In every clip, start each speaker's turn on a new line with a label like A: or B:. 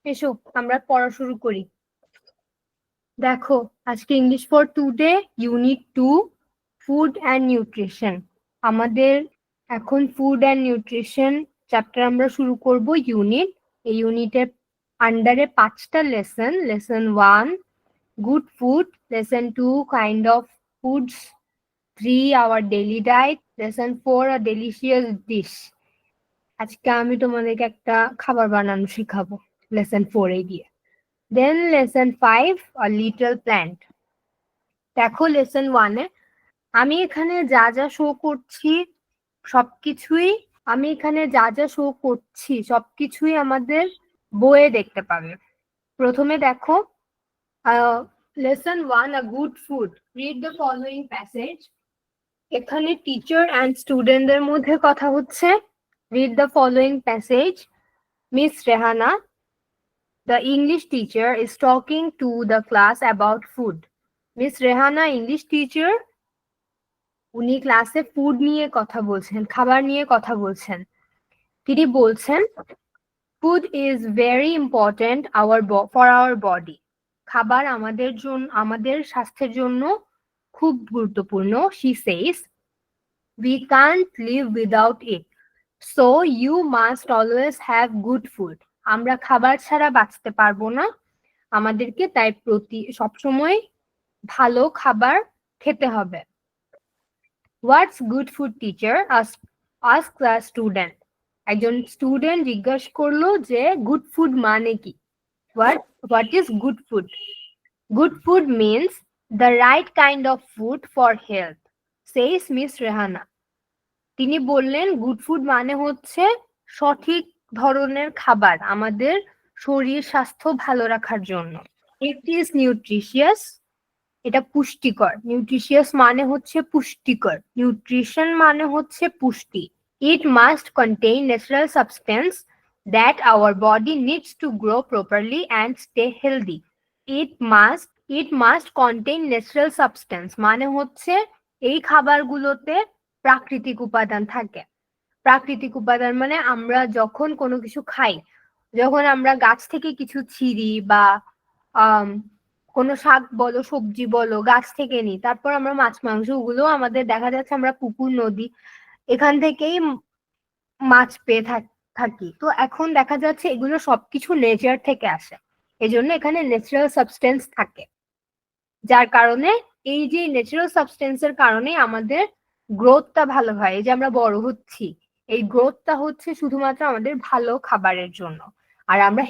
A: এসো আমরা পড়া শুরু করি। দেখো আজকে English for today unit 2 food and nutrition. আমাদের এখন ফুড অ্যান্ড নিউট্রিশন চ্যাপ্টার আমরা শুরু করব ইউনিট। এই ইউনিটের আন্ডারে 5টা lesson. Lesson 1 good food, lesson 2 kind of foods, 3 our daily diet, lesson 4 a delicious dish. আজকে আমি তোমাদেরকে একটা খাবার বানানো শেখাবো লেসন 4 এ গিয়ে। Then lesson 5 a little plant. দেখো লেসন 1 এ আমি এখানে যা যা শো করছি সবকিছুই আমাদের বইয়ে দেখতে পাবে। প্রথমে দেখো lesson 1 a good food, read the following passage. এখানে টিচার অ্যান্ড স্টুডেন্টদের মধ্যে কথা হচ্ছে। read the following passage. Miss Rehana, the English teacher, is talking to the class about food. Miss Rehana English teacher, উনি ক্লাসে ফুড নিয়ে কথা বলছেন, খাবার নিয়ে কথা বলছেন। তিনি বলছেন food is very important for our body. খাবার আমাদের স্বাস্থ্যের জন্য খুব গুরুত্বপূর্ণ। She says we can't live without it, so you must always have good food. আমরা খাবার ছাড়া বাঁচতে পারবো না, আমাদেরকে তাই সবসময় ভালো খাবার খেতে হবে। What's good food teacher, ask the student. একজন স্টুডেন্ট জিজ্ঞাসা করলো যে গুড ফুড মানে কি। What is good food? Good food means the right kind of food for health, says Miss Rehana. তিনি বললেন গুড ফুড মানে হচ্ছে সঠিক ধরনের খাবার আমাদের শরীর স্বাস্থ্য ভালো রাখার জন্য। ইট ইজ নিউট্রিশিয়াস, এটা পুষ্টিকর। নিউট্রিশিয়াস মানে হচ্ছে পুষ্টিকর, নিউট্রিশন মানে হচ্ছে পুষ্টি। It must contain natural substance that our body needs to grow properly and stay healthy. It must contain natural substance মানে হচ্ছে এই খাবারগুলোতে প্রাকৃতিক উপাদান থাকে। প্রাকৃতিক উপাদান মানে আমরা যখন কোনো কিছু খাই, যখন আমরা গাছ থেকে কিছু ছিঁড়ি বা কোনো শাক বলো সবজি বলো গাছ থেকে নিই, তারপর আমরা মাছ মাংস ওগুলো আমাদের দেখা যাচ্ছে আমরা পুকুর নদী এখান থেকেই মাছ পেয়ে থাকি। তো এখন দেখা যাচ্ছে এগুলো সবকিছু নেচার থেকে আসে, এজন্য এখানে ন্যাচারাল সাবস্টেন্স থাকে, যার কারণে এই যে ন্যাচারাল সাবস্টেন্সের কারণে আমাদের গ্রোথটা ভালো হয়। এই যে আমরা বড় হচ্ছি, এই গ্রোথটা হচ্ছে শুধুমাত্র আমাদের ভালো খাবারের জন্য। আর আমরা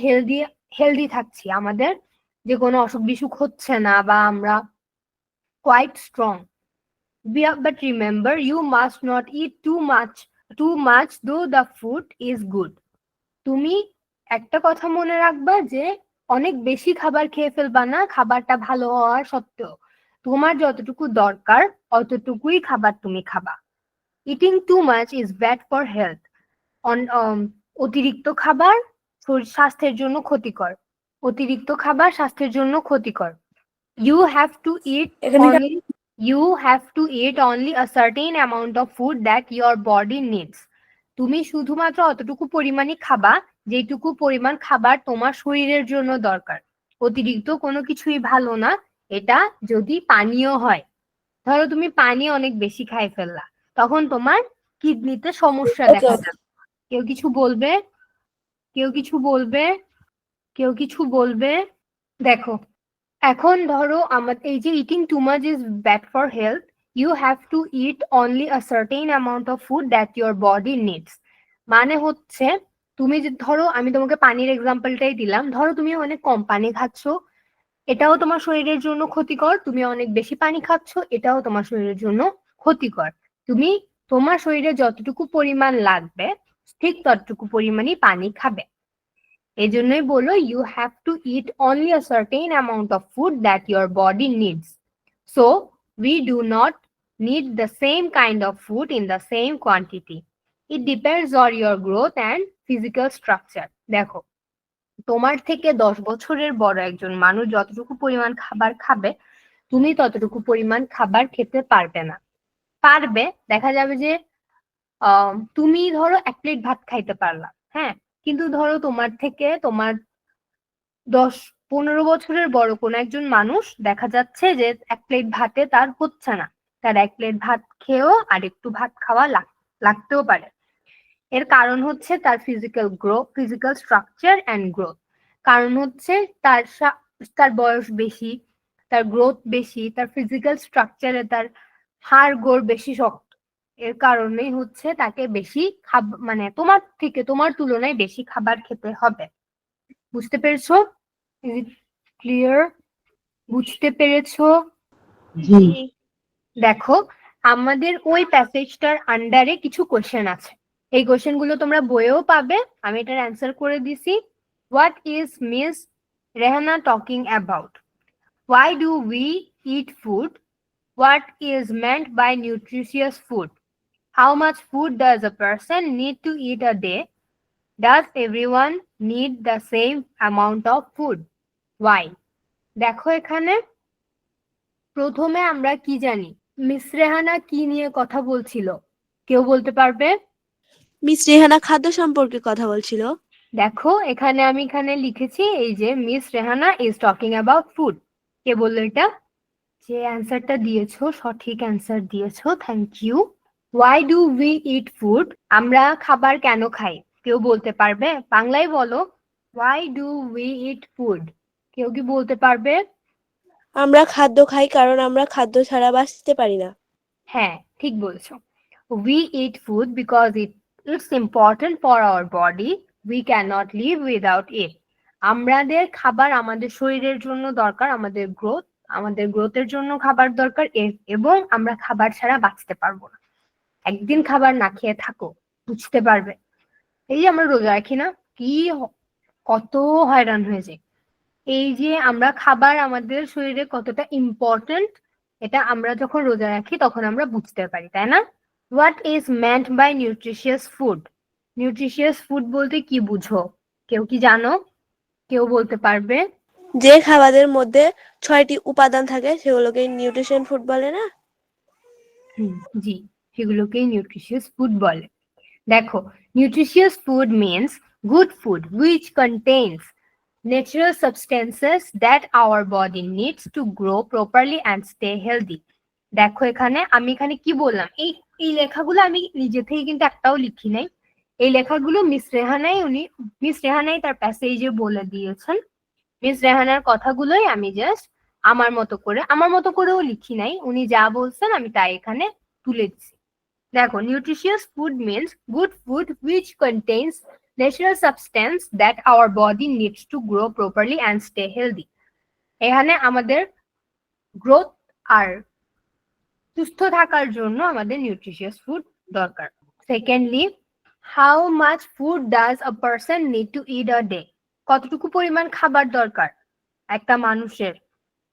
A: হেলদি থাকছি, আমাদের যে কোনো অসুখ বিসুখ হচ্ছে না, বা আমরা quite strong. But remember, you must not eat too much though the food is good. তুমি একটা কথা মনে রাখবা যে অনেক বেশি খাবার খেয়ে ফেলবা না, খাবারটা ভালো হওয়া সত্ত্বেও তোমার যতটুকু দরকার অতটুকুই খাবার তুমি খাবা। Eating too much is bad for health. অতিরিক্ত খাবার স্বাস্থ্যের জন্য ক্ষতিকর। অতিরিক্ত খাবার স্বাস্থ্যের জন্য ক্ষতিকর। You have to eat only a certain amount of food that your body needs. তুমি শুধুমাত্র অতটুকু পরিমাণই খাবা যেটুকু পরিমাণ খাবার তোমার শরীরের জন্য দরকার। অতিরিক্ত কোনো কিছুই ভালো না। এটা যদি পানীয় হয়, ধরো তুমি পানি অনেক বেশি খাই ফেললা, তখন তোমার কিডনিতে সমস্যা দেখা যাবে। কেউ কিছু বলবে? কেউ কিছু বলবে? কেউ কিছু বলবে? দেখো এখন ধরো আমাদের এই যে eating too much is bad for health, you have to eat only a certain amount of food that your body needs. মানে হচ্ছে তুমি যে ধরো আমি তোমাকে পানির এক্সাম্পলটাই দিলাম, ধরো তুমি অনেক কম পানি খাচ্ছ, এটাও তোমার শরীরের জন্য ক্ষতিকর। তুমি অনেক বেশি পানি খাচ্ছ, এটাও তোমার শরীরের জন্য ক্ষতিকর। তুমি তোমার শরীরে যতটুকু পরিমাণ লাগবে ঠিক ততটুকু পরিমাণই পানি খাবে। এই জন্যই বলো you have to eat only a certain amount of food that your body needs. So we do not need the same kind of food in the same quantity. It depends on your growth and physical structure. দেখো তোমার থেকে 10 বছরের বড় একজন মানুষ যতটুকু পরিমাণ খাবার খাবে তুমি ততটুকু পরিমাণ খাবার খেতে পারবে না। পারবে, দেখা যাবে যে তুমি ধরো 1 প্লেট ভাত খাইতে পারলা, হ্যাঁ, কিন্তু ধরো তোমার 10-15 বছরের বড় কোনো একজন মানুষ দেখা যাচ্ছে যে এক প্লেট ভাতে তার হচ্ছে না, তার এক প্লেট ভাত খেয়েও আরেকটু ভাত খাওয়া লাগতেও পারে। এর কারণ হচ্ছে তার ফিজিক্যাল স্ট্রাকচার অ্যান্ড গ্রোথ। কারণ হচ্ছে তার বয়স বেশি, তার গ্রোথ বেশি, তার ফিজিক্যাল স্ট্রাকচারে তার হাড় গোড় বেশি শক্ত। এর কারণেই হচ্ছে তাকে বেশি মানে তোমার তুলনায় বেশি খাবার খেতে হবে। বুঝতে পেরেছো? Is it clear? বুঝতে পেরেছো?
B: জি।
A: দেখো, আমাদের ওই প্যাসেজটার আন্ডারে কিছু কোশ্চেন আছে। এই কোশ্চেন গুলো তোমরা বইয়েও পাবে, আমি এটার অ্যান্সার করে দিছি। What is miss Rehana talking about? Why do we eat food? What is meant by nutritious food? How much food does a person need to eat a day? Does everyone need the same amount of food? Why? দেখো এখানে প্রথমে আমরা কি জানি, miss Rehana কি নিয়ে কথা বলছিল? কেউ বলতে পারবে?
C: মিস রেহানা খাদ্য সম্পর্কে কথা বলছিল।
A: দেখো এখানে লিখেছি, এই যে Miss Rehana is talking about food. কে বললো এটা? যে অ্যান্সারটা দিয়েছো, সঠিক অ্যান্সার দিয়েছো, thank you. Why do we eat food? আমরা খাবার কেন খাই? কেউ বলতে পারবে? বাংলায় বলো, why do we eat food? কেউ কি বলতে পারবে?
C: আমরা খাদ্য খাই কারণ আমরা খাদ্য ছাড়া বাঁচতে পারি না।
A: হ্যাঁ, ঠিক বলছো। We eat food because it's important for our body. We cannot live without it. আমাদের খাবার আমাদের শরীরের জন্য দরকার, আমাদের গ্রোথের জন্য খাবার দরকার, এবং আমরা খাবার ছাড়া বাঁচতে পারবো না। একদিন খাবার না খেয়ে থাকো, বুঝতে পারবে। এই যে আমরা রোজা রাখি না, কত হয়রান হয়ে যায়। এই যে আমরা খাবার আমাদের শরীরে কতটা ইম্পর্টেন্ট, এটা আমরা যখন রোজা রাখি তখন আমরা বুঝতে পারি, তাই না? What is meant by nutritious food? Nutritious food বলতে কি বুঝো? কেউ কি জানো? কেউ বলতে পারবে?
C: যে খাবারের মধ্যে 6টি উপাদান থাকে সেগুলোকে নিউট্রিশন ফুড বলে না?
A: জি, সেগুলোকেই নিউট্রিশিয়াস ফুড বলে। দেখো, nutritious food means good food which contains natural substances that our body needs to grow properly and stay healthy. দেখো আমি এখানে কি বললাম, এই লেখাগুলো আমি নিজে থেকে কিন্তু একটাও লিখি নাই। এই লেখাগুলো মিস রেহানাই তার প্যাসেজে বলে দিয়েছেন। মিস রেহানার কথাগুলোই আমি জাস্ট আমার মতো করেও লিখি নাই, উনি যা বলছেন আমি তাই এখানে তুলে দিচ্ছি। দেখো, nutritious food means good food which contains natural substance that our body needs to grow properly and stay healthy. এখানে আমাদের গ্রোথ আর সুস্থ থাকার জন্য আমাদের নিউট্রিশিয়াস ফুড দরকার। Secondly, how much food does a person need to it a day? কতটুকু পরিমাণ খাবার দরকার একটা মানুষের?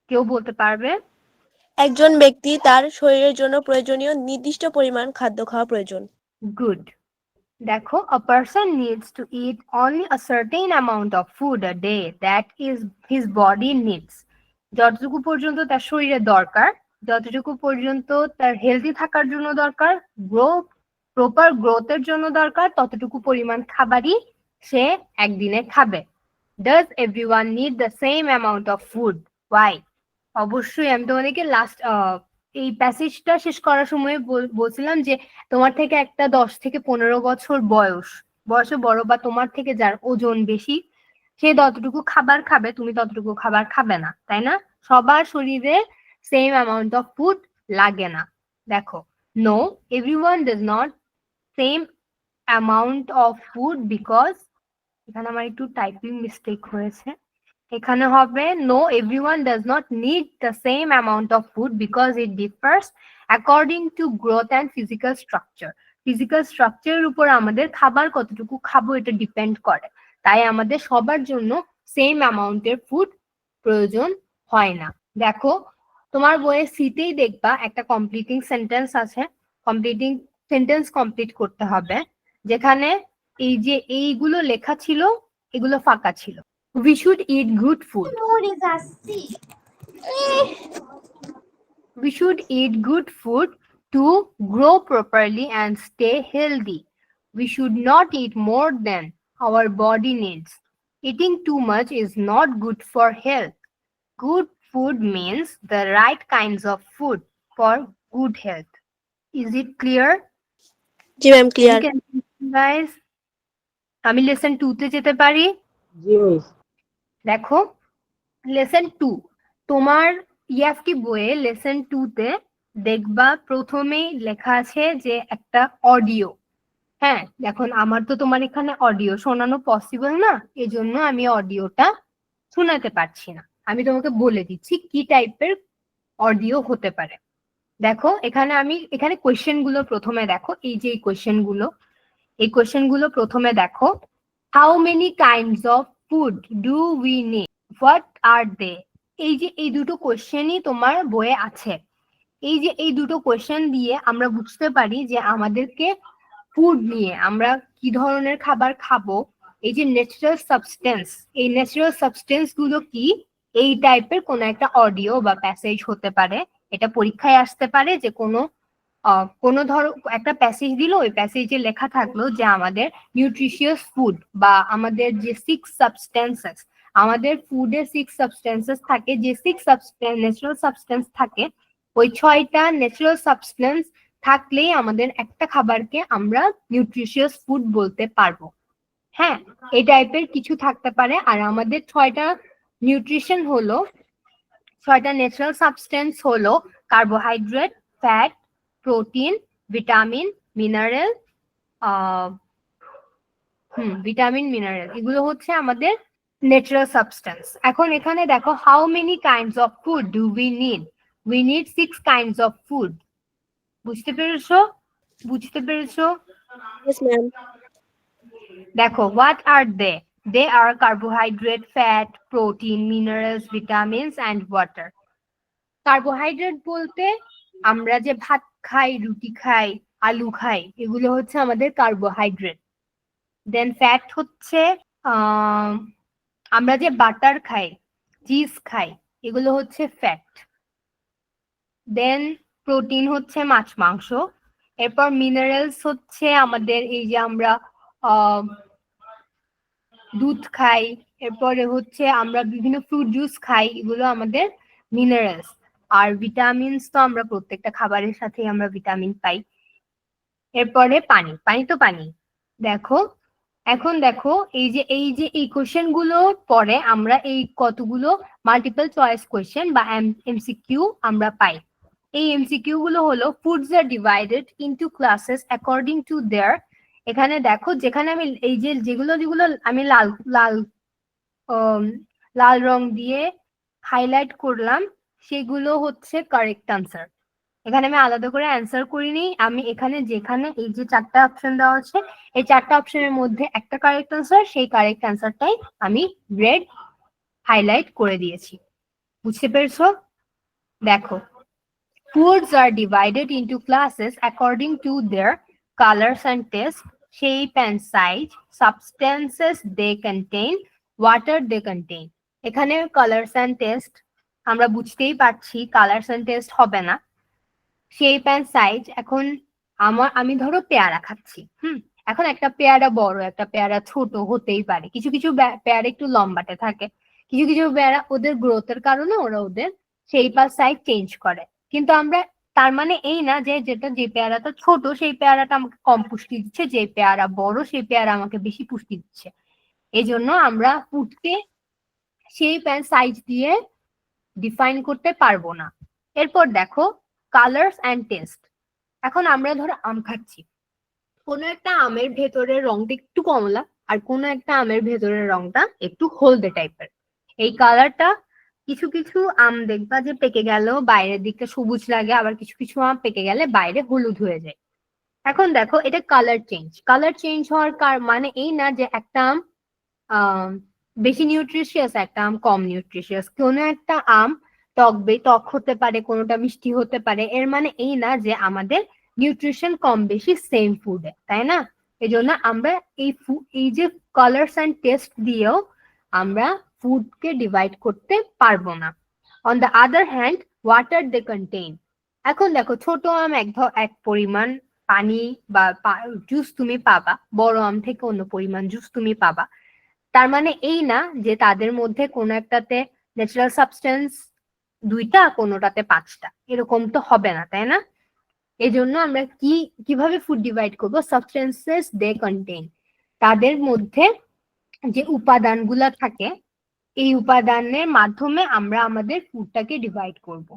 A: কেউ বলতে পারবে?
C: একজন ব্যক্তি তার শরীরের জন্য প্রয়োজনীয় নির্দিষ্ট পরিমাণ খাদ্য খাওয়া প্রয়োজন।
A: গুড। দেখো, a person needs to eat only a certain amount of food a day that is his body needs. যতটুকু পর্যন্ত তার শরীরে দরকার, যতটুকু পর্যন্ত তার হেলদি থাকার জন্য দরকার, প্রপার গ্রোথের জন্য দরকার, ততটুকু পরিমাণ খাবারই সে একদিনে খাবে। Does everyone need the same amount of food? Why? অবশ্যই আমি তোমাদেরকে এই প্যাসেজটা শেষ করার সময় বলছিলাম যে তোমার থেকে একটা 10-15 বছর বয়সে বড় বা তোমার থেকে যার ওজন বেশি, সে যতটুকু খাবার খাবে তুমি ততটুকু খাবার খাবে না, তাই না? সবার শরীরে সেম অ্যামাউন্ট অফ ফুড লাগে না। দেখো, no, everyone does not same amount of food because, এখানে আমার একটু টাইপিং মিস্টেক হয়েছে, এখানে হবে no everyone does not need the same amount of food because it differs according to growth and physical structure. Physical স্ট্রাকচারের উপর আমাদের খাবার কতটুকু খাবো এটা ডিপেন্ড করে, তাই আমাদের সবার জন্য সেম অ্যামাউন্টের ফুড প্রয়োজন হয় না। দেখো, তোমার বইয়ে সিতেই দেখবা একটা কমপ্লিটিং সেন্টেন্স আছে, কমপ্লিটিং সেন্টেন্স কমপ্লিট করতে হবে, যেখানে এই যে এইগুলো লেখা ছিল এগুলো ফাঁকা ছিল। We should eat good food. We should eat good food to grow properly and stay healthy. We should not eat more than our body needs. Eating too much is not good for health. Good food means the right kinds of food for good health. Is it clear?
C: G ma'am,
A: Any
C: clear.
A: confusion, guys? আমি lesson 2 তে যেতে পারি।
B: জি miss.
A: দেখো lesson 2 তোমার EFT বইয়ে lesson 2 তে দেখবা প্রথমেই লেখা আছে যে একটা অডিও। হ্যাঁ, এখন আমার তো তোমার এখানে অডিও শোনানো পসিবল না, এজন্য আমি অডিওটা শোনাতে পারছি না। আমি তোমাকে বলে দিচ্ছি কি টাইপের অডিও হতে পারে। দেখো এখানে কোয়েশ্চেন গুলো প্রথমে দেখো, এই যে এই কোয়েশ্চেন গুলো প্রথমে দেখো। How many kinds of food do we need, what are they? এই যে এই দুটো কোয়েশ্চেনই তোমার বইয়ে আছে। এই যে এই দুটো কোয়েশ্চেন দিয়ে আমরা বুঝতে পারি যে আমাদেরকে ফুড নিয়ে আমরা কি ধরনের খাবার খাবো, এই যে ন্যাচারাল সাবস্টেন্স, এই ন্যাচারাল সাবস্টেন্স গুলো কি, এই টাইপের কোন একটা অডিও বা প্যাসেজ হতে পারে। এটা পরীক্ষায় আসতে পারে যে কোনো ধরো একটা প্যাসেজ দিল, ওই প্যাসেজে লেখা থাকলো যে আমাদের নিউট্রিশিয়াস ফুড বা আমাদের যে 6 সাবস্টেন্সেস, আমাদের ফুডে 6 সাবস্টেন্সেস থাকে, যে 6 ন্যাচারাল সাবস্টেন্স থাকে, ওই 6টা ন্যাচারাল সাবস্টেন্স থাকলেই আমাদের একটা খাবারকে আমরা নিউট্রিশিয়াস ফুড বলতে পারবো। হ্যাঁ, এই টাইপের কিছু থাকতে পারে। আর আমাদের 6টা নিউট্রিশন হলো, 6টা ন্যাচারাল সাবস্টেন্স হলো carbohydrate, fat, protein, vitamin, mineral, এগুলো হচ্ছে আমাদের ন্যাচারাল সাবস্টেন্স। এখন এখানে দেখো how many kinds of food do we need, we need 6 kinds of food. বুঝতে পেরেছো?
C: Yes ma'am.
A: দেখো what are they? They are carbohydrate, fat, protein, minerals, vitamins and water. Carbohydrate বলতে আমরা যে ভাত খাই, রুটি খাই, আলু খাই, এগুলো হচ্ছে আমাদের কার্বোহাইড্রেট। দেন ফ্যাট হচ্ছে আমরা যে বাটার খাই, চিজ খাই, এগুলো হচ্ছে ফ্যাট। দেন প্রোটিন হচ্ছে মাছ মাংস। এরপর মিনারেলস হচ্ছে আমাদের এই যে আমরা দুধ খাই, এরপরে হচ্ছে আমরা বিভিন্ন ফ্রুট জুস খাই, এগুলো আমাদের মিনারেলস। আর ভিটামিনস তো আমরা প্রত্যেকটা খাবারের সাথে আমরা ভিটামিন পাই। এরপরে পানি, পানি তো পানি। দেখো এখন দেখো এই কোশ্চেন গুলো পরে আমরা এই কতগুলো মাল্টিপল চয়েস কোশ্চেন বা এমসিকিউ আমরা পাই। এই এমসিকিউ গুলো হলো foods are divided into classes according to their. এখানে দেখো যেখানে আমি এই যে যেগুলো আমি লাল লাল লাল রং দিয়ে হাইলাইট করলাম, সেগুলো হচ্ছে কারেক্ট আনসার। এখানে আমি আলাদা করে অ্যান্সার করিনি, আমি যেখানে এই যে 4টা অপশন দেওয়া আছে, এই 4টা অপশনের মধ্যে একটা কারেক্ট আনসার, সেই কারেক্ট আনসারটাই আমি রেড হাইলাইট করে দিয়েছি। বুঝতে পেরেছো? দেখো foods are divided into classes according to their colors and taste, shape and size, substances they contain, water they contain. এখানে কালার্স অ্যান্ড টেস্ট আমরা বুঝতেই পারছি কালার্স অ্যান্ড টেস্ট হবে না। শেপ অ্যান্ড সাইজ, এখন আমি ধরো পেয়ারা খাচ্ছি, এখন একটা পেয়ারা বড়, একটা পেয়ারা ছোট হতেই পারে, কিছু কিছু পেয়ারা একটু লম্বাটে থাকে, কিছু কিছু পেয়ারা ওদের গ্রোথের কারণে ওরা ওদের শেপ আর সাইজ চেঞ্জ করে। কিন্তু আমরা তার মানে এই না যে যে পেয়ারাটা ছোট সেই পেয়ারাটা আমাকে কম পুষ্টি দিচ্ছে, যে পেয়ারা বড় সেই পেয়ারা আমাকে বেশি পুষ্টি দিচ্ছে। এই জন্য আমরা ফুডকে শেপ অ্যান্ড সাইজ দিয়ে ডিফাইন করতে পারবো না। এরপর দেখো কালার্স অ্যান্ড টেস্ট। এখন আমরা ধরো আম খাচ্ছি, কোনো একটা আমের ভেতরের রংটা একটু কমলা আর কোনো একটা আমের ভেতরের রংটা একটু হলদে টাইপের। এই কালারটা কিছু কিছু আম দেখবা যে পেকে গেল বাইরের দিকটা সবুজ লাগে, আবার কিছু কিছু আম পেকে গেলে বাইরে হলুদ হয়ে যায়। এখন দেখো এটা কালার চেঞ্জ হওয়ার মানে এই না যে একটা আম বেশি নিউট্রিশিয়াস, একটা আম কম নিউট্রিশিয়াস। কোনো একটা আম টক হতে পারে, কোনোটা মিষ্টি হতে পারে, এর মানে এই না যে আমাদের নিউট্রিশন কম বেশি সেম ফুডে, তাই না? এই জন্য আমরা এই যে কালার্স অ্যান্ড টেস্ট দিয়েও আমরা ফুডকে ডিভাইড করতে পারবো না। On the other hand water they contain. এখন দেখো ছোট আম এক পরিমাণ পানি বা জুস তুমি পাবা, বড় আম থেকে অন্য পরিমাণ জুস তুমি পাবা। তার মানে এই না যে তাদের মধ্যে কোনো একটাতে ন্যাচারাল সাবস্টেন্স 2টা, কোনোটাতে 5টা, এরকম তো হবে না, তাই না? এই জন্য আমরা কিভাবে ফুড ডিভাইড করব? সাবস্টেন্সেস দে কন্টেইন, তাদের মধ্যে যে উপাদানগুলা থাকে এই উপাদানের মাধ্যমে আমরা আমাদের ফুডটাকে ডিভাইড করব।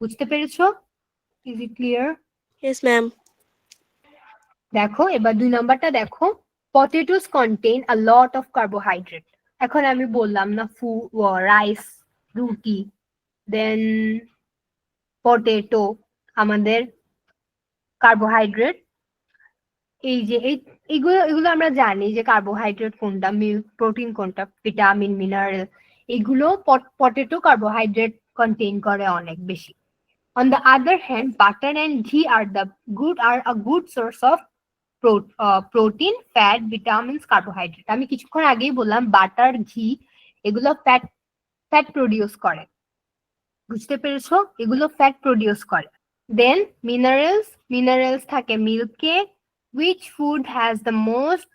A: বুঝতে পেরেছো? Is it clear?
C: Yes ma'am.
A: দেখো এবার 2 নাম্বারটা দেখো, potatoes contain a lot of carbohydrate. এখন আমি বললাম না রাইস, রুটি, দেন পটেটো আমাদের কার্বোহাইড্রেট। এই যে এগুলো আমরা জানি যে কার্বোহাইড্রেট কোনটা, মিল্ক, প্রোটিন কোনটা, ভিটামিন, মিনারেল, এগুলো পটেটো কার্বোহাইড্রেট কন্টেইন করে অনেক বেশি। On the other hand, butter and ghee are a good source of protein, fat, vitamins, carbohydrate. আমি কিছুক্ষণ আগেই বললাম বাটার, ঘি এগুলো ফ্যাট প্রডিউস করে। বুঝতে পেরেছো? এগুলো ফ্যাট প্রডিউস করে। দেন মিনারেলস থাকে মিল্কে। Which food has the most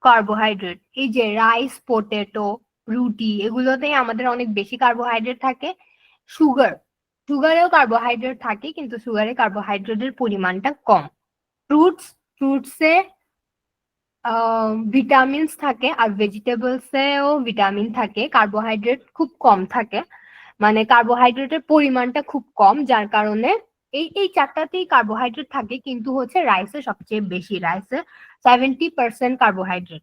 A: carbohydrate? এই যে রাইস, পটেটো, রুটি এগুলোতেই আমাদের অনেক বেশি কার্বোহাইড্রেট থাকে। সুগারেও কার্বোহাইড্রেট থাকে, কিন্তু সুগারে কার্বোহাইড্রেটের পরিমাণটা কম। ফ্রুটসে ভিটামিনস থাকে, আর ভেজিটেবলসেও ভিটামিন থাকে, কার্বোহাইড্রেট খুব কম থাকে, মানে কার্বোহাইড্রেটের পরিমাণটা খুব কম, যার কারণে এই চারটাতেই কার্বোহাইড্রেট থাকে, কিন্তু হচ্ছে রাইসে সবচেয়ে বেশি। রাইসে 70% কার্বোহাইড্রেট,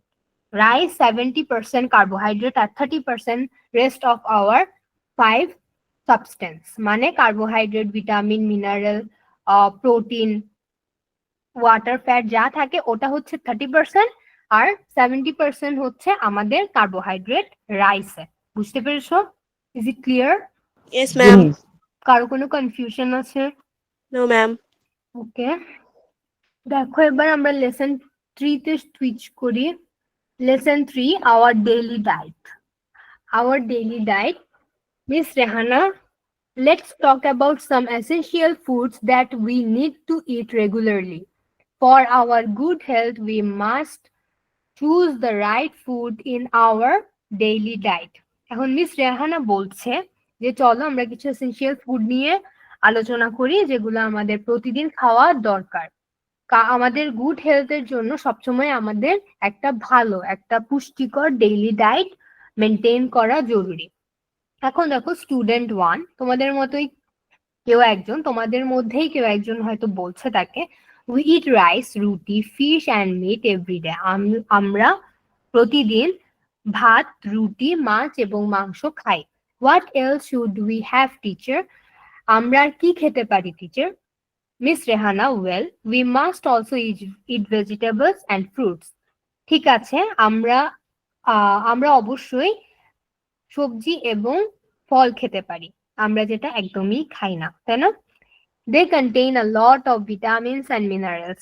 A: রাইস 70% কার্বোহাইড্রেট, আর 30% রেস্ট অফ আওয়ার 5 সাবস্টেন্স, মানে carbohydrate, vitamin, mineral, protein, water, fat যা থাকে ওটা হচ্ছে 30%, আর 70% হচ্ছে আমাদের কার্বোহাইড্রেট রাইসে। বুঝতে পেরেছো? Is it clear?
C: Yes ma'am.
A: কারো কোনো কনফিউশন আছে?
C: No ma'am.
A: ওকে, দেখো এবার আমরা লেসন 3 তে সুইচ করি। Lesson 3, our daily diet. Miss Rehana, let's talk about some essential foods that we need to eat regularly. For our good health, we must choose the right food in our daily diet. এখন miss Rehana বলছে যে চলো আমরা কিছু essential food নিয়ে আলোচনা করি যেগুলো আমাদের প্রতিদিন খাওয়া দরকার। আমাদের গুড হেলথের জন্য সবসময় আমাদের একটা পুষ্টিকর ডেইলি ডায়েট মেনটেন করা জরুরি। এখন দেখো স্টুডেন্ট 1, তোমাদের মধ্যেই কেউ একজন হয়তো বলছে তাকে, we eat rice, রুটি, fish and meat every day. আমরা প্রতিদিন ভাত, রুটি, মাছ এবং মাংস খাই। What else should we have, teacher? আমরা আর কি খেতে পারি teacher? Miss Rehana, well, we must also eat vegetables and fruits. ঠিক আছে, আমরা অবশ্যই সবজি এবং ফল খেতে পারি, আমরা যেটা একদমই খাই না, তাই না? They contain a lot of vitamins and minerals.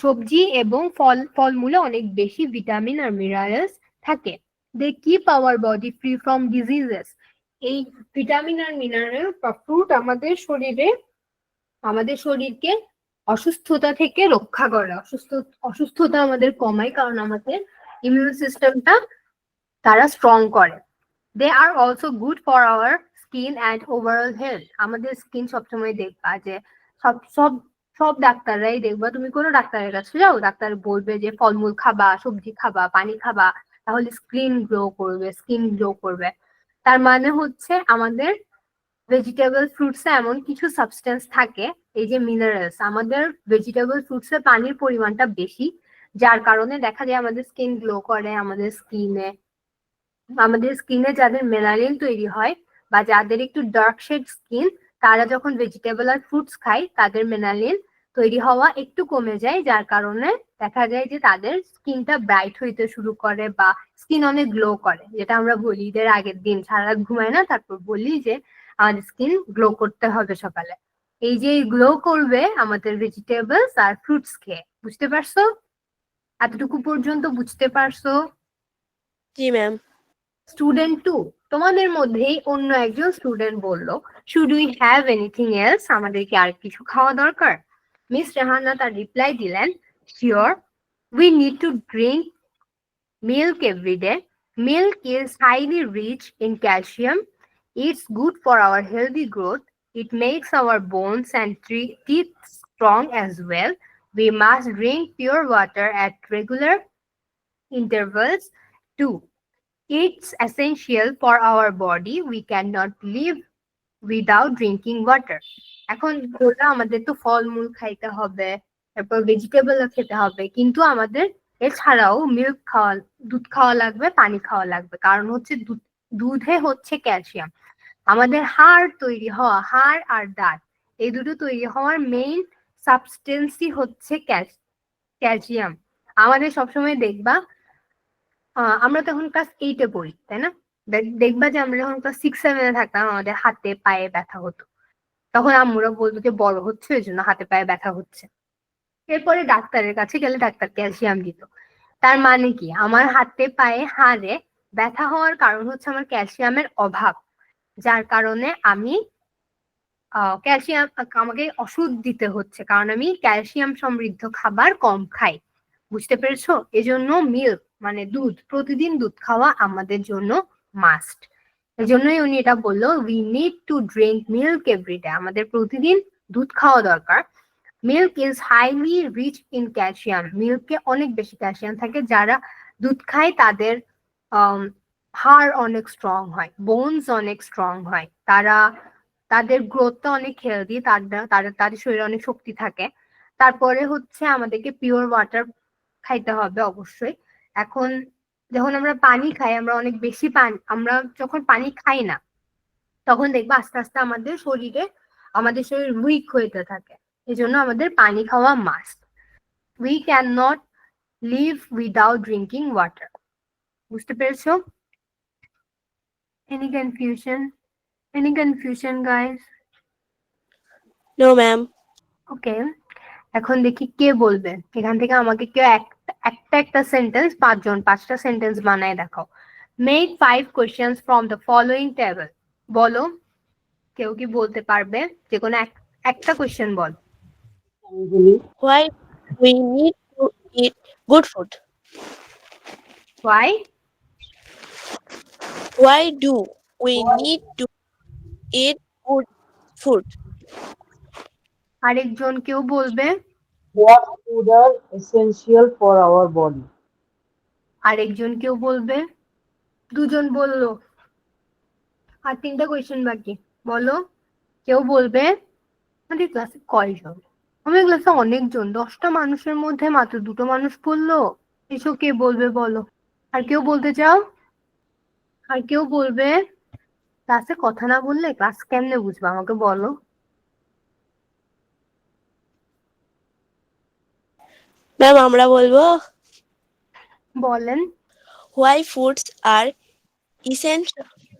A: সবজি এবং ফলমূলে অনেক বেশি ভিটামিন আর মিনারেলস থাকে। They keep our body free from diseases. এই ভিটামিন আর মিনারেল বা ফ্রুট আমাদের শরীরকে অসুস্থতা থেকে রক্ষা করে, অসুস্থতা আমাদের কমায়, কারণ আমাদের ইমিউন সিস্টেমটা তারা স্ট্রং করে। They are also good for our skin and overall health. আমাদের স্কিন সবসময় দেখবা যে সব ডাক্তাররাই দেখবা, তুমি কোনো ডাক্তারের কাছে যাও, ডাক্তার বলবে যে ফলমূল খাবা, সবজি খাবা, পানি খাবা, তাহলে স্কিন গ্লো করবে। তার মানে হচ্ছে আমাদের ভেজিটেবল ফ্রুটসে এমন কিছু সাবস্টেন্স থাকে, এই যে মিনারেলস, আমাদের ভেজিটেবল ফ্রুটসে পানির পরিমাণটা বেশি, যার কারণে দেখা যায় আমাদের স্কিন গ্লো করে। আমাদের স্কিনে যাদের মেলানিন তৈরি হয় বা যাদের একটু ডার্ক শেড স্কিন, তারা যখন ভেজিটেবল আর ফ্রুটস খায় তাদের মেলানিন তৈরি হওয়া একটু কমে যায়, যার কারণে দেখা যায় যে তাদের স্কিনটা ব্রাইট হইতে শুরু করে বা স্কিন অনেক গ্লো করে, যেটা আমরা বলি ঈদের আগের দিন সারা রাত ঘুমাই না, তারপর বলি যে আমাদের স্কিন গ্লো করতে হবে সকালে। এই যে গ্লো করবে আমাদের ভেজিটেবলস আর ফ্রুটস খেয়ে। বুঝতে পারছো? এতটুকু পর্যন্ত বুঝতে পারছো?
C: জি ম্যাম।
A: স্টুডেন্ট 2, তোমাদের মধ্যেই অন্য একজন স্টুডেন্ট বলল, should we have anything else? আমাদের কি আর কিছু খাওয়া দরকার? মিস রেহানা তার রিপ্লাই দিলেন, sure, We need to drink milk every day. Milk is highly rich in calcium. It's good for our healthy growth. It makes our bones and teeth strong as well. We must drink pure water at regular intervals too. It's essential for our body. We cannot live without drinking water. এখন ধরো আমাদের তো ফলমূল খাইতে হবে, তারপর ভেজিটেবলও খেতে হবে, কিন্তু আমাদের এছাড়াও মিল্ক খাওয়া, দুধ খাওয়া লাগবে, পানি খাওয়া লাগবে। কারণ হচ্ছে দুধে হচ্ছে ক্যালসিয়াম। আমাদের হাড় তৈরি হওয়া, হাড় আর দাঁত এই দুটো তৈরি হওয়ার মেইন সাবস্টেন্সই হচ্ছে ক্যালসিয়াম। আমাদের সবসময় দেখবা আমরা তখন ক্লাস 8-এ পড়ি, তাই না? দেখবা যে আমরা যখন ক্লাস 6-7-এ থাকতাম আমাদের হাতে পায়ে ব্যথা হতো। তখন আম্মুরা বলতো যে বড় হচ্ছে ওই জন্য হাতে পায়ে ব্যথা হচ্ছে। এরপরে ডাক্তারের কাছে গেলে ডাক্তার ক্যালসিয়াম দিত। তার মানে কি, আমার হাতে পায়ে হাড়ে ব্যথা হওয়ার কারণ হচ্ছে আমার ক্যালসিয়ামের অভাব, যার কারণে আমি ক্যালসিয়াম আমাকে ওষুধ দিতে হচ্ছে, কারণ আমি ক্যালসিয়াম সমৃদ্ধ খাবার কম খাই। বুঝতে পেরেছো? এজন্য মিল্ক মানে দুধ, প্রতিদিন দুধ খাওয়া আমাদের জন্য মাস্ট। এজন্যই উনি এটা বললো, we need to drink milk everyday, আমাদের প্রতিদিন দুধ খাওয়া দরকার। Milk is highly rich in calcium, মিল্কে অনেক বেশি ক্যালসিয়াম থাকে। যারা দুধ খায় তাদের হাড় অনেক স্ট্রং হয়, বোনস অনেক স্ট্রং হয়, তাদের গ্রোথটা অনেক হেলদি, তাদের শরীরে অনেক শক্তি থাকে। তারপরে হচ্ছে আমাদেরকে পিওর ওয়াটার খাইতে হবে অবশ্যই। এখন যখন আমরা পানি খাই, আমরা অনেক বেশি পানি, আমরা যখন পানি খাই না তখন দেখবা আস্তে আস্তে আমাদের শরীর উইক হইতে থাকে। এই জন্য আমাদের পানি খাওয়া must. We can not live without drinking water. বুঝতে পেরেছো? Any confusion guys?
C: No ma'am.
A: Okay, এখন দেখি কে বলবে। এখান থেকে আমাকে কেউ একটা সেন্টেন্স, 5টা সেন্টেন্স বানায় দেখাও। Make 5 questions from the following table. বলো, কেউ কি বলতে পারবে? যে কোনো একটা question ball.
C: Why we need to eat good food?
A: Why?
C: Why do we need to eat good food?
A: আরেকজন কেউ বলবে?
B: What food are essential for our body?
A: আরেকজন কেউ বলবে? দুজন বললো, আর 3টা কোয়েশ্চেন বাকি। বলো, কেউ বলবে? আমাদের ক্লাসে কয়জন? আমাদের ক্লাসে অনেকজন, 10টা মানুষের মধ্যে মাত্র 2টো মানুষ বললো। এসো, কে বলবে বলো। আর কেউ বলতে চাও? আর কেউ বলবে? ক্লাসে কথা না বললে ক্লাস কেমনে বুঝবো, আমাকে বলো।
C: ম্যাম আমরা বলবো,
A: বলেন।
C: why foods are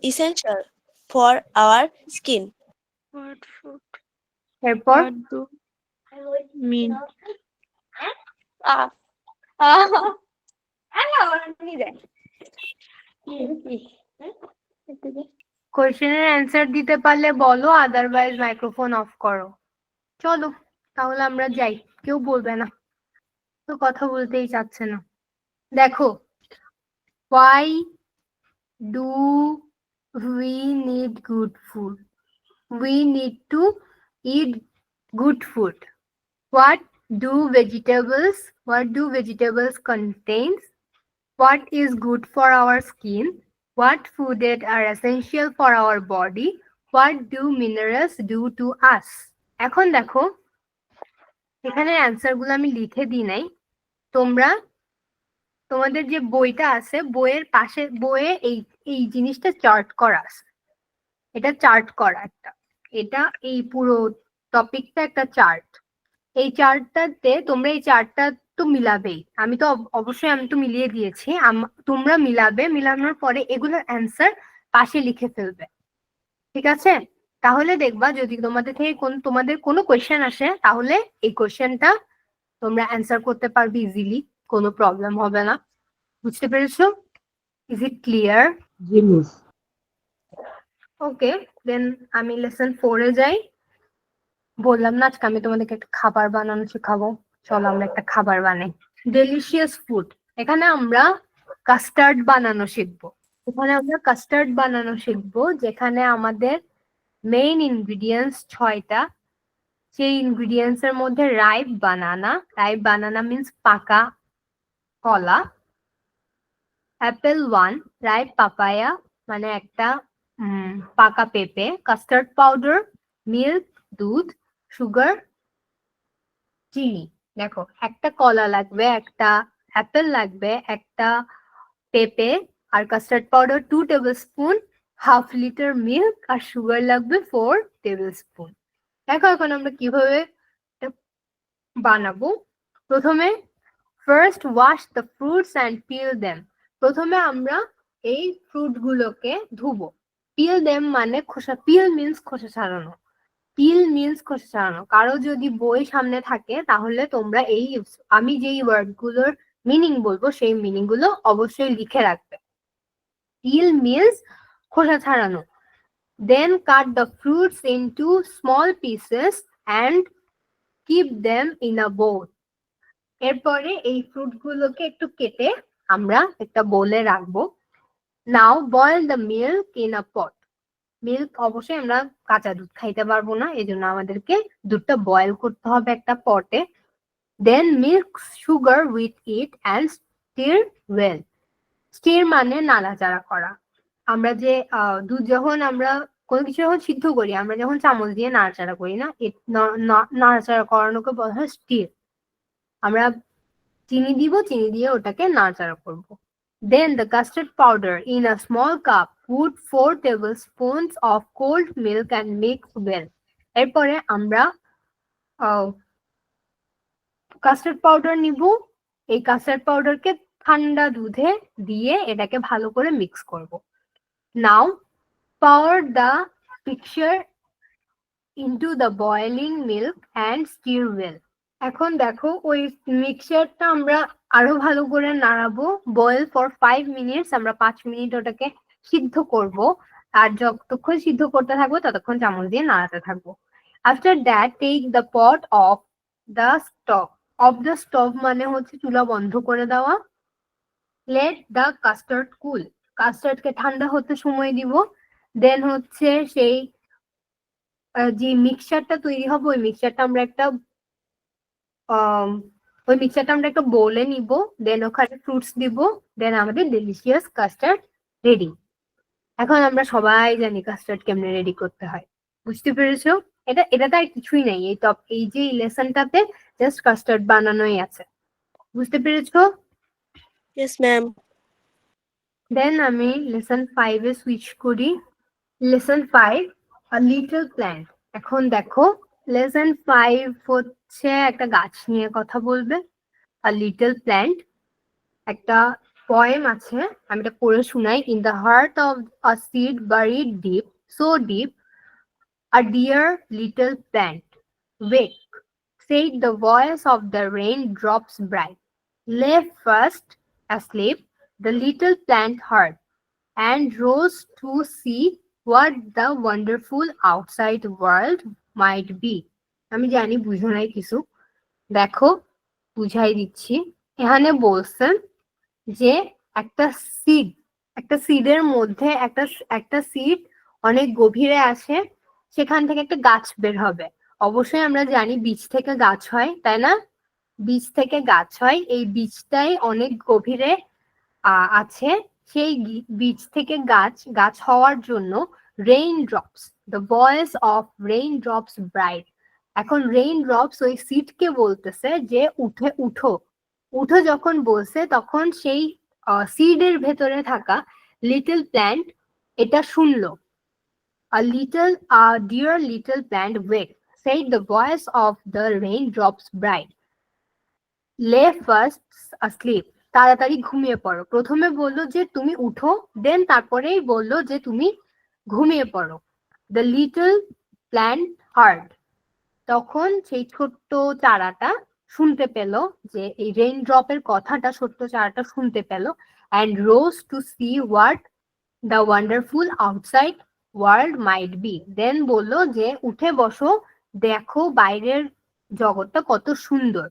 C: essential for our skin?
D: What food?
A: এরপর
D: What do mean?
A: কোয়েশ্চেনের অ্যান্সার দিতে পারলে বলো, আদারওয়াইজ মাইক্রোফোন অফ করো। চলো তাহলে আমরা যাই, কেউ বলবে না তো, কথা বলতেই চাচ্ছে না। দেখো, why do we need good food? We need to eat good food. What do vegetables contains? What is good for our skin? What food are essential for our body? What do minerals do to us? এখন দেখো, এখানে answer গুলো আমি লিখে দিই নাই। তোমরা তোমাদের যে বইটা আছে, বইয়ের পাশে বইয়ে এই জিনিসটা চার্ট করা আছে। এটা চার্ট করা একটা, এটা এই পুরো টপিকটা একটা চার্ট। এই চার্টটাতে তোমরা এই চার্টটা তো মিলাবেই। আমি তো অবশ্যই আমি তো মিলিয়ে দিয়েছি, তোমরা মিলাবে। মিলানোর পরে এগুলোর অ্যান্সার পাশে লিখে ফেলবে, ঠিক আছে? তাহলে দেখবা যদি তোমাদের কোনো কোয়েশ্চেন আসে, তাহলে এই কোয়েশ্চেনটা তোমরা অ্যান্সার করতে পারবে ইজিলি, কোনো প্রবলেম হবে না। বুঝতে পেরেছো? Is it clear?
B: জি মিস।
A: ওকে, দেন আমি লেসন 4-এ যাই। বললাম না আজকে আমি তোমাদেরকে একটা খাবার বানানো শেখাবো। চলো আমরা একটা খাবার বানাই। ডেলিশিয়াস ফুড, এখানে আমরা কাস্টার্ড বানানো শিখবো। যেখানে আমাদের মেইন ইনগ্রিডিয়েন্টস 6টা। সেই ইনগ্রিডিয়েন্টস এর মধ্যে রাইপ বানানা মিন্স পাকা কলা, অ্যাপেল 1, রাইপ পাপায়া মানে একটা পাকা পেঁপে, কাস্টার্ড পাউডার, মিল্ক দুধ, সুগার চিনি। দেখো, একটা কলা লাগবে, একটা অ্যাপেল লাগবে, একটা পেঁপে, আর custard powder 2 tablespoon, half litre milk, আর সুগার লাগবে 4 টেবিল স্পুন। দেখো এখন আমরা কিভাবে এটা বানাবো। প্রথমে first wash the fruits and peel them. প্রথমে আমরা এই ফ্রুট গুলোকে ধুবো। পিল দেম মানে খোসা, পিল মিন্স খোসা ছাড়ানো। কারো যদি বই সামনে থাকে তাহলে তোমরা আমি যেই ওয়ার্ড গুলোর মিনিং বলবো সেই মিনিং গুলো অবশ্যই লিখে রাখবে। পিল মিন্স খোসা ছাড়ানো। Then cut the fruits into small pieces and keep them in a bowl। এরপরে এই ফ্রুট গুলোকে একটু কেটে আমরা একটা বোলে রাখবো। Now boil the milk in a pot. Milk অবশ্যই আমরা কাঁচা দুধ খাইতে পারবো না, এই জন্য আমাদেরকে দুধটা বয়েল করতে হবে একটা পটে। Then mix sugar with it and stir well. Stir মানে নাড়াচাড়া করা। আমরা যে দুধ যখন আমরা কোনো কিছু যখন সিদ্ধ করি, আমরা যখন চামচ দিয়ে নাড়াচাড়া করি না, নাড়াচাড়া করানোকে বলা হয় স্টির। আমরা চিনি দিব, চিনি দিয়ে ওটাকে নাড়াচাড়া করবো। Then the custard powder in a small cup. Put 4 tablespoons of cold milk and mix well. এরপরে আমরা কাস্টার্ড পাউডার নিব। এই কাস্টার্ড পাউডারকে ঠান্ডা দুধে দিয়ে এটাকে ভালো করে মিক্স করব। Now pour the mixture into the boiling milk and stir well. এখন দেখো ওই মিক্সচারটা আমরা আরো ভালো করে নাড়াবো। বয়েল ফর 5 মিনিটস, আমরা 5 মিনিট ওটাকে সিদ্ধ করব। আর যতক্ষণ সিদ্ধ করতে থাকবো ততক্ষণ চামচ দিয়ে নাড়াতে থাকবো। After that take the pot off the stove মানে হচ্ছে চুলা বন্ধ করে দেওয়া। Let the custard cool. কাস্টার্ডকে ঠান্ডা হতে সময় দিব। দেন হচ্ছে সেই যে মিক্সচারটা তৈরি হবে ওই মিক্সচারটা আমরা একটা বোলে নিব। দেন ওখানে ফ্রুটস দিব। দেন আমাদের ডেলিশিয়াস কাস্টার্ড রেডি। এখন আমরা সবাই জানি কাস্টার্ড কেমনে রেডি করতে হয়, বুঝতে পেরেছো? এটাতে আর কিছুই নাই, এই যে লেসনটাতে জাস্ট কাস্টার্ড বানানোই আছে, বুঝতে পেরেছো?
C: Yes ma'am.
A: দেন আমি লেসন 5 এ সুইচ করি। Lesson 5 a little plant. এখন দেখো লেসন 5 হচ্ছে একটা গাছ নিয়ে কথা বলবে। আ লিটল প্ল্যান্ট একটা পোয়েম আছে, আমি এটা পড়ে শোনাই। In the heart of a seed buried deep, so deep, a dear little plant, wake, said the voice of the raindrops bright. Lay fast asleep, the little plant heard, and rose to see what the wonderful outside world might be. আমি জানি বুঝো নাই কিছু, দেখো বুঝাই দিচ্ছি। এখানে বলছেন যে একটা সিডের মধ্যে একটা সিড অনেক গভীরে আসে, সেখান থেকে একটা গাছ বের হবে। অবশ্যই আমরা জানি বীজ থেকে গাছ হয়, তাই না? বীজ থেকে গাছ হয়, এই বীজটাই অনেক গভীরে আছে। সেই বীজ থেকে গাছ হওয়ার জন্য rain drops, the voice of rain drops bright. এখন রেইন ড্রপস ওই সিডকে বলতেছে যে উঠো যখন বলছে তখন সেই সিডের ভেতরে থাকা লিটল প্ল্যান্ট এটা শুনলো। A dear little plant, wake, said the voice of the raindrops bright. Lay fast asleep. তাড়াতাড়ি ঘুমিয়ে পড়ো। প্রথমে বললো যে তুমি উঠো, দেন তারপরেই বললো যে তুমি ঘুমিয়ে পড়ো। The little plant heard. তখন সেই ছোট্ট চারাটা শুনতে পেল যে এই রেইন ড্রপের কথাটা, ছোট্ট চারাটা শুনতে পেল। And rose to see what the wonderful outside world might be. দেন বললো যে উঠে বসো, দেখো বাইরের জগৎটা কত সুন্দর।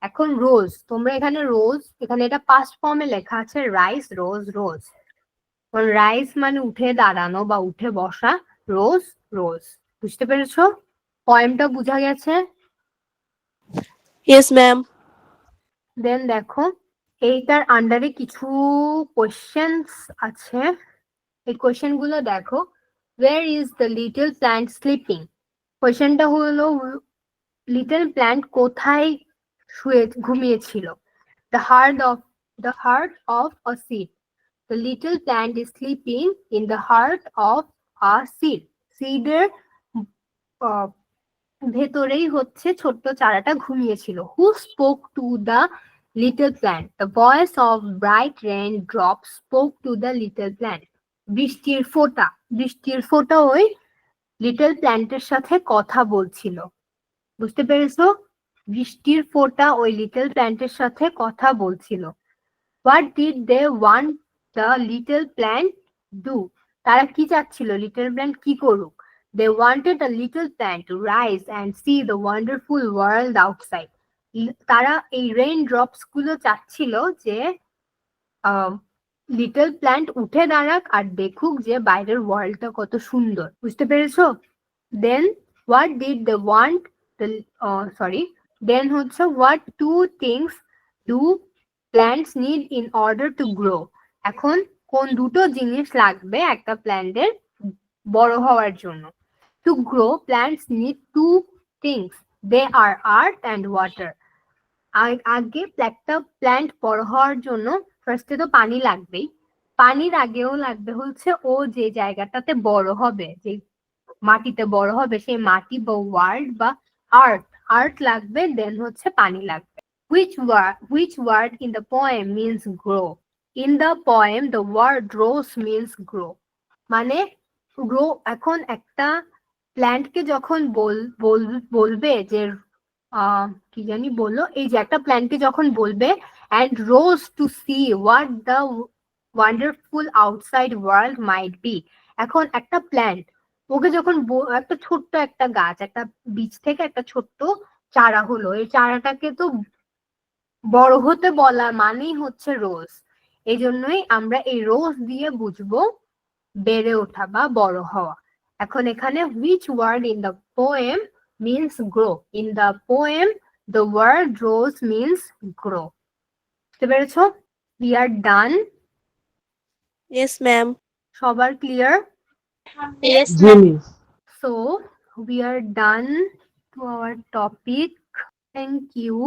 A: এখন রোজ, তোমরা এখানে রোজ, এখানে এটা পাস্ট ফর্মে লেখা আছে রাইস, রোজ, রোজ। রাইস মানে উঠে দাঁড়ানো বা উঠে বসা, রোজ, রোজ। বুঝতে পেরেছো? পয়েমটা বোঝা গেছে?
C: Yes ma'am.
A: দেন দেখো এইটার আন্ডারে কিছু কোয়েশ্চেন্স আছে, এই কোয়েশ্চেন গুলো দেখো। Where is the little plant sleeping? কোয়েশ্চেনটা হলো লিটল প্ল্যান্ট কোথায় ঘুমিয়েছিল? The heart of a seed. The little plant is sleeping in the heart of a seed. সিডের ভেতরেই হচ্ছে ছোট্ট চারাটা ঘুমিয়েছিল। Who spoke to the little plant? The voice of bright rain drops spoke to the little plant. বৃষ্টির ফোঁটা ওই little প্ল্যান্টের সাথে কথা বলছিল। বুঝতে পেরেছো? বৃষ্টির ফোঁটা ওই লিটল প্ল্যান্টের সাথে কথা বলছিল। What did they want the little plant do? তারা কি চাচ্ছিল লিটল প্ল্যান্ট কি করুক? They wanted a little plant to rise and see the wonderful world outside. তারা এই রেইন ড্রপস গুলো চাচ্ছিল যে লিটল প্ল্যান্ট উঠে দাঁড়াক আর দেখুক যে বাইরের ওয়ার্ল্ডটা কত সুন্দর। বুঝতে পেরেছো? Then what did they want then হচ্ছে what two things do plants need in order to grow? এখন কোন দুটো জিনিস লাগবে একটা প্ল্যান্টের বড় হওয়ার জন্য? To grow plants need two things, they are earth and water. আগে একটা প্ল্যান্ট বড় হওয়ার জন্য ফার্স্টে তো পানি লাগবেই, পানির আগেও লাগবে হচ্ছে ও যে জায়গাটাতে বড় হবে, যে মাটিতে বড় হবে সেই মাটি বা ওয়ার্ল্ড বা আর্থ লাগবে, দেন হচ্ছে পানি লাগবে। Which word in the poem means grow? In the poem the word rose means grow. মানে grow, এখন একটা প্ল্যান্টকে যখন বলবে যে কি জানি বললো, এই যে একটা প্ল্যান্টকে যখন বলবে and rose to see what the wonderful outside world might be. এখন একটা প্ল্যান্ট ওকে যখন একটা ছোট্ট একটা গাছ, একটা বীজ থেকে একটা ছোট্ট চারা হলো, এই চারাটাকে তো বড় হতে বলা মানেই হচ্ছে রোজ। এই জন্যই আমরা এই রোজ দিয়ে বুঝবো বেড়ে ওঠা বা বড় হওয়া। এখন এখানে which word in the poem means grow? In the poem the word rose means grow. বুঝতে পেরেছো? We are done.
C: Yes ma'am.
A: সবার clear?
D: Yes, ma'am.
B: Genius.
A: So we are done to our topic. Thank you.